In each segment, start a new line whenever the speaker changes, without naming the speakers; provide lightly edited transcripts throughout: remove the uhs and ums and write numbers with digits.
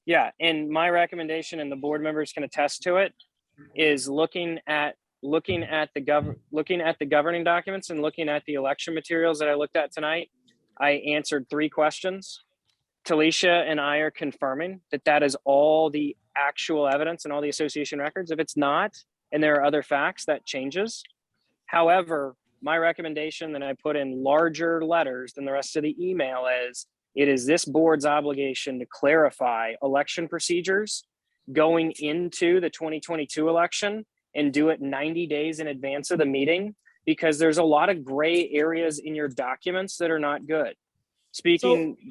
Yeah, and my recommendation, and the board members can attest to it, is looking at the governing documents and looking at the election materials that I looked at tonight. I answered 3 questions. Talisha and I are confirming that that is all the actual evidence and all the association records. If it's not, and there are other facts, that changes. However, my recommendation that I put in larger letters than the rest of the email is, it is this board's obligation to clarify election procedures going into the 2022 election and do it 90 days in advance of the meeting, because there's a lot of gray areas in your documents that are not good.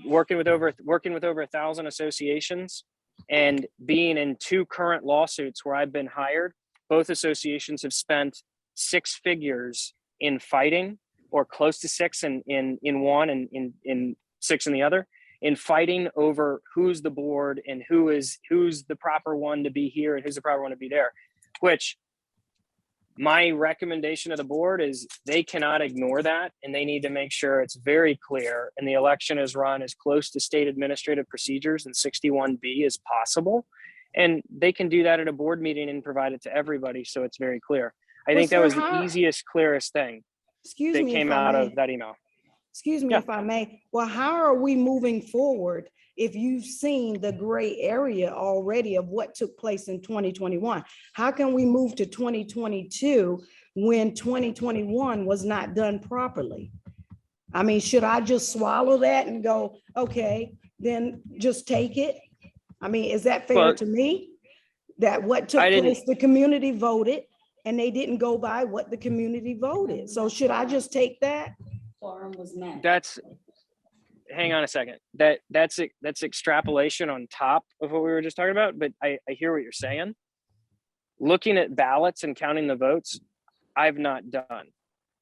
Working with over 1,000 associations and being in 2 current lawsuits where I've been hired, both associations have spent 6 figures in fighting, or close to 6 in one and in 6 in the other, in fighting over who's the board and who's the proper one to be here and who's the proper one to be there. Which my recommendation to the board is they cannot ignore that, and they need to make sure it's very clear and the election is run as close to state administrative procedures and 61B as possible. And they can do that at a board meeting and provide it to everybody so it's very clear. I think that was the easiest, clearest thing that came out of that email.
Excuse me if I may. Well, how are we moving forward if you've seen the gray area already of what took place in 2021? How can we move to 2022 when 2021 was not done properly? I mean, should I just swallow that and go, okay, then just take it? I mean, is that fair to me? That what took place, the community voted, and they didn't go by what the community voted. So should I just take that?
Hang on a second. That's extrapolation on top of what we were just talking about, but I hear what you're saying. Looking at ballots and counting the votes, I've not done.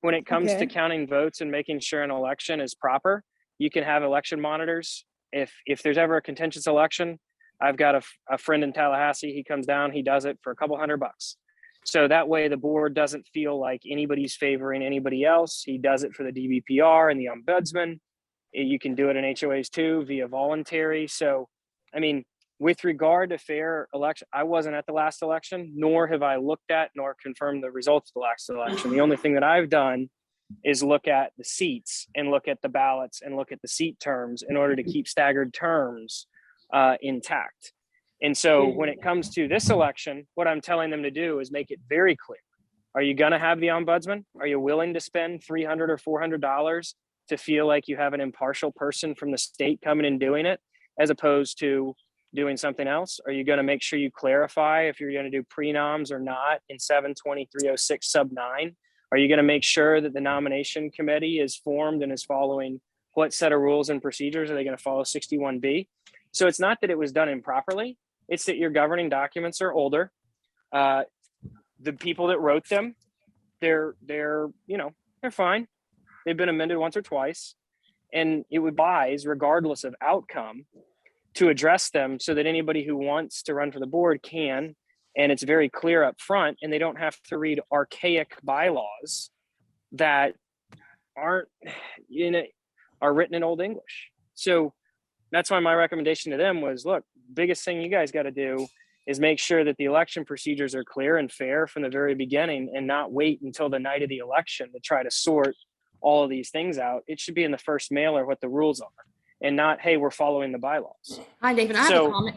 When it comes to counting votes and making sure an election is proper, you can have election monitors. If there's ever a contentious election, I've got a friend in Tallahassee. He comes down, he does it for a couple $100. So that way the board doesn't feel like anybody's favoring anybody else. He does it for the DBPR and the ombudsman. You can do it in HOAs too via voluntary. So, I mean, with regard to fair election, I wasn't at the last election, nor have I looked at nor confirmed the results of the last election. The only thing that I've done is look at the seats and look at the ballots and look at the seat terms in order to keep staggered terms intact. And so when it comes to this election, what I'm telling them to do is make it very clear. Are you going to have the ombudsman? Are you willing to spend $300 or $400 to feel like you have an impartial person from the state coming and doing it, as opposed to doing something else? Are you going to make sure you clarify if you're going to do pre-noms or not in 72306 sub 9? Are you going to make sure that the nomination committee is formed and is following what set of rules and procedures? Are they going to follow 61B? So it's not that it was done improperly. It's that your governing documents are older. The people that wrote them, they're fine. They've been amended once or twice, and it would advise, regardless of outcome, to address them so that anybody who wants to run for the board can, and it's very clear up front, and they don't have to read archaic bylaws that are written in Old English. So that's why my recommendation to them was, look, biggest thing you guys got to do is make sure that the election procedures are clear and fair from the very beginning, and not wait until the night of the election to try to sort all of these things out. It should be in the first mailer what the rules are, and not, hey, we're following the bylaws.
Hi, David. I have a comment.